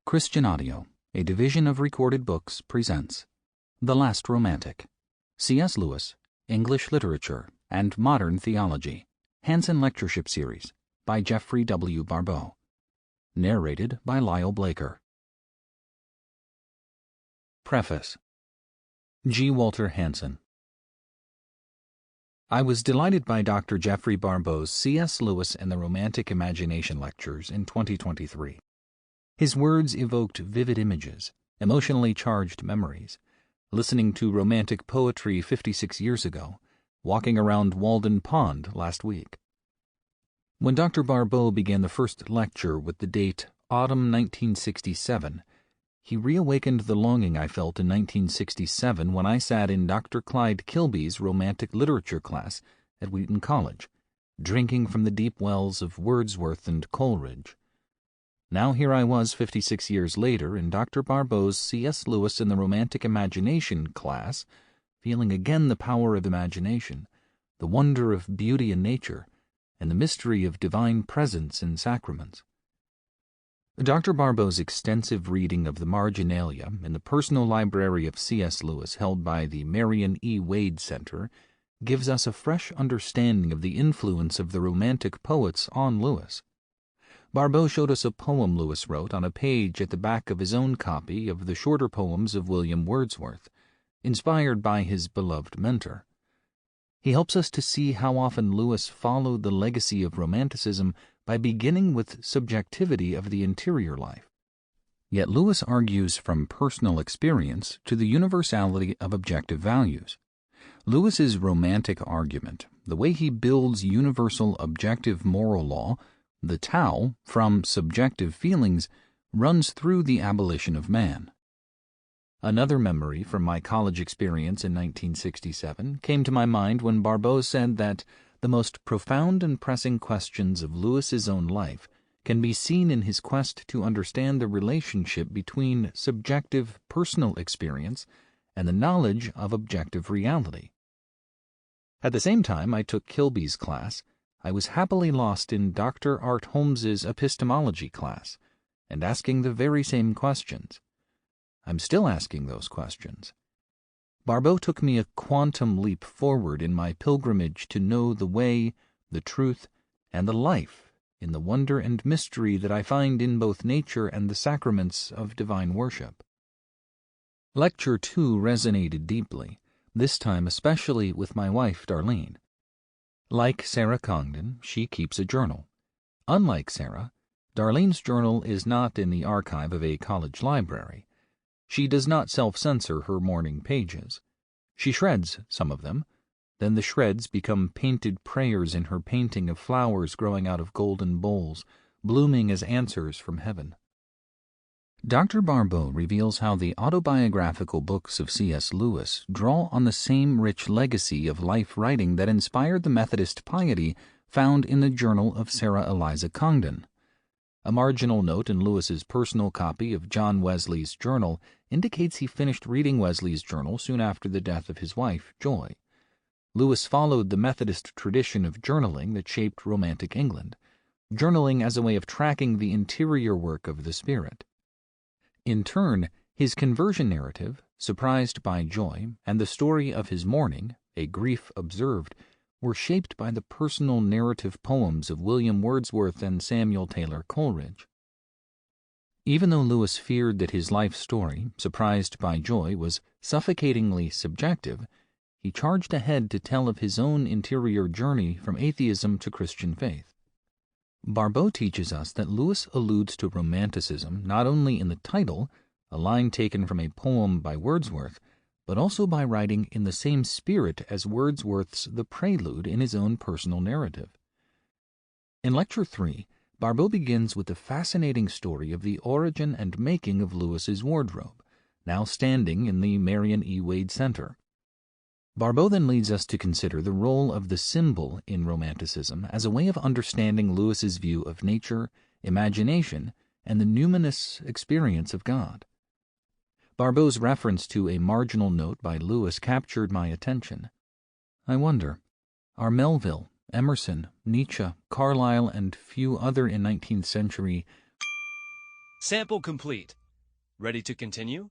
Christian Audio, a division of Recorded Books, presents The Last Romantic, C.S. Lewis, English Literature and Modern Theology, Hansen Lectureship Series, by Jeffrey W. Barbeau. Narrated by Lyle Blaker. Preface. G. Walter Hansen. I was delighted by Dr. Jeffrey Barbeau's C.S. Lewis and the Romantic Imagination lectures in 2023. His words evoked vivid images, emotionally charged memories, listening to romantic poetry 56 years ago, walking around Walden Pond last week. When Dr. Barbeau began the first lecture with the date Autumn 1967, he reawakened the longing I felt in 1967 when I sat in Dr. Clyde Kilby's romantic literature class at Wheaton College, drinking from the deep wells of Wordsworth and Coleridge. Now here I was 56 years later in Dr. Barbeau's C.S. Lewis and the Romantic Imagination class, feeling again the power of imagination, the wonder of beauty in nature, and the mystery of divine presence in sacraments. Dr. Barbeau's extensive reading of the Marginalia in the personal library of C.S. Lewis held by the Marion E. Wade Center gives us a fresh understanding of the influence of the Romantic poets on Lewis. Barbeau showed us a poem Lewis wrote on a page at the back of his own copy of the shorter poems of William Wordsworth, inspired by his beloved mentor. He helps us to see how often Lewis followed the legacy of Romanticism by beginning with subjectivity of the interior life. Yet Lewis argues from personal experience to the universality of objective values. Lewis's romantic argument, the way he builds universal objective moral law, the Tao, from subjective feelings, runs through the abolition of man. Another memory from my college experience in 1967 came to my mind when Barbeau said that the most profound and pressing questions of Lewis's own life can be seen in his quest to understand the relationship between subjective personal experience and the knowledge of objective reality. At the same time I took Kilby's class, I was happily lost in Dr. Art Holmes's epistemology class, and asking the very same questions. I'm still asking those questions. Barbeau took me a quantum leap forward in my pilgrimage to know the way, the truth, and the life in the wonder and mystery that I find in both nature and the sacraments of divine worship. Lecture 2 resonated deeply, this time especially with my wife, Darlene. Like Sarah Congdon, she keeps a journal. Unlike Sarah, Darlene's journal is not in the archive of a college library. She does not self-censor her morning pages. She shreds some of them, then the shreds become painted prayers in her painting of flowers growing out of golden bowls, blooming as answers from heaven. Dr. Barbeau reveals how the autobiographical books of C.S. Lewis draw on the same rich legacy of life writing that inspired the Methodist piety found in the journal of Sarah Eliza Congdon. A marginal note in Lewis's personal copy of John Wesley's journal indicates he finished reading Wesley's journal soon after the death of his wife, Joy. Lewis followed the Methodist tradition of journaling that shaped Romantic England, journaling as a way of tracking the interior work of the Spirit. In turn, his conversion narrative, Surprised by Joy, and the story of his mourning, A Grief Observed, were shaped by the personal narrative poems of William Wordsworth and Samuel Taylor Coleridge. Even though Lewis feared that his life story, Surprised by Joy, was suffocatingly subjective, he charged ahead to tell of his own interior journey from atheism to Christian faith. Barbeau teaches us that Lewis alludes to Romanticism not only in the title, a line taken from a poem by Wordsworth, but also by writing in the same spirit as Wordsworth's The Prelude in his own personal narrative. In Lecture 3, Barbeau begins with the fascinating story of the origin and making of Lewis's wardrobe, now standing in the Marion E. Wade Center. Barbeau then leads us to consider the role of the symbol in Romanticism as a way of understanding Lewis's view of nature, imagination, and the numinous experience of God. Barbeau's reference to a marginal note by Lewis captured my attention. I wonder, are Melville, Emerson, Nietzsche, Carlyle, and few other in 19th century Sample complete. Ready to continue?